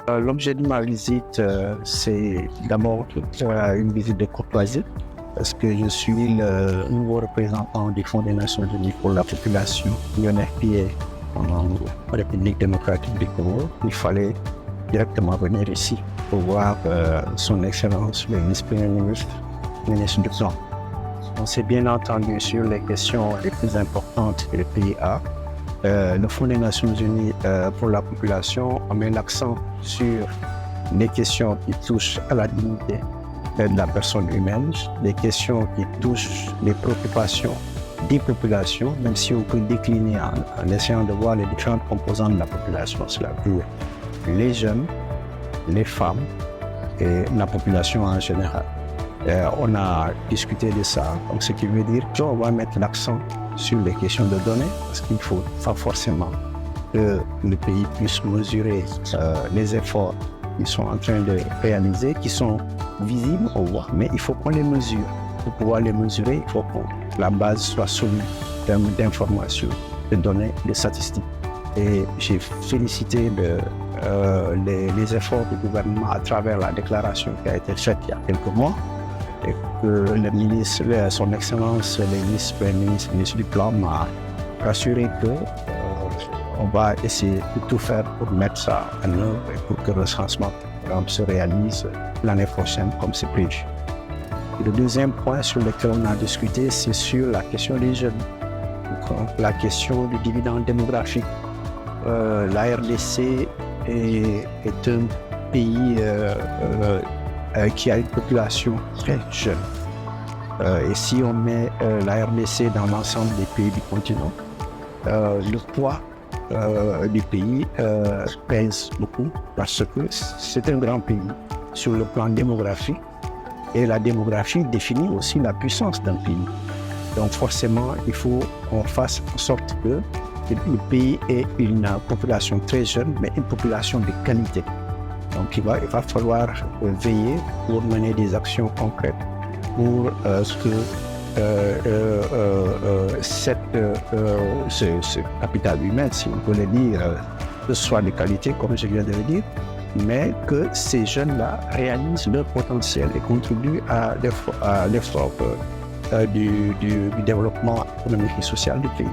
L'objet de ma visite, c'est d'abord une visite de courtoisie, parce que je suis le nouveau représentant du Fonds des Nations Unies pour la population, UNFPA, en République démocratique du Congo. Il fallait directement venir ici pour voir son Excellence, le vice-premier ministre du Plan. On s'est bien entendu sur les questions les plus importantes que le pays a. Le Fonds des Nations Unies pour la population met l'accent sur les questions qui touchent à la dignité de la personne humaine, les questions qui touchent les préoccupations des populations, même si on peut décliner en essayant de voir les différentes composantes de la population, cela veut dire les jeunes, les femmes et la population en général. On a discuté de ça, donc ce qui veut dire qu'on va mettre l'accent sur les questions de données, parce qu'il faut pas forcément que le pays puisse mesurer les efforts qu'ils sont en train de réaliser, qui sont visibles, on voit, mais il faut qu'on les mesure. Pour pouvoir les mesurer, il faut que la base soit solide en termes d'informations, de données, de statistiques. Et j'ai félicité les efforts du gouvernement à travers la déclaration qui a été faite il y a quelques mois, et que le ministre, son Excellence, le vice-premier ministre du Plan m'a rassuré que on va essayer de tout faire pour mettre ça en œuvre et pour que le recensement se réalise l'année prochaine comme c'est prévu. Et le deuxième point sur lequel on a discuté, c'est sur la question des jeunes, donc, la question du dividende démographique. La RDC est un pays qui a une population très jeune. Et si on met la RDC dans l'ensemble des pays du continent, le poids du pays pèse beaucoup parce que c'est un grand pays sur le plan démographique et la démographie définit aussi la puissance d'un pays. Donc forcément, il faut qu'on fasse en sorte que le pays ait une population très jeune, mais une population de qualité. Donc il va falloir veiller pour mener des actions concrètes pour que ce capital humain, si on peut le dire, soit de qualité, comme je viens de le dire, mais que ces jeunes-là réalisent leur potentiel et contribuent à l'effort du développement économique et social du pays.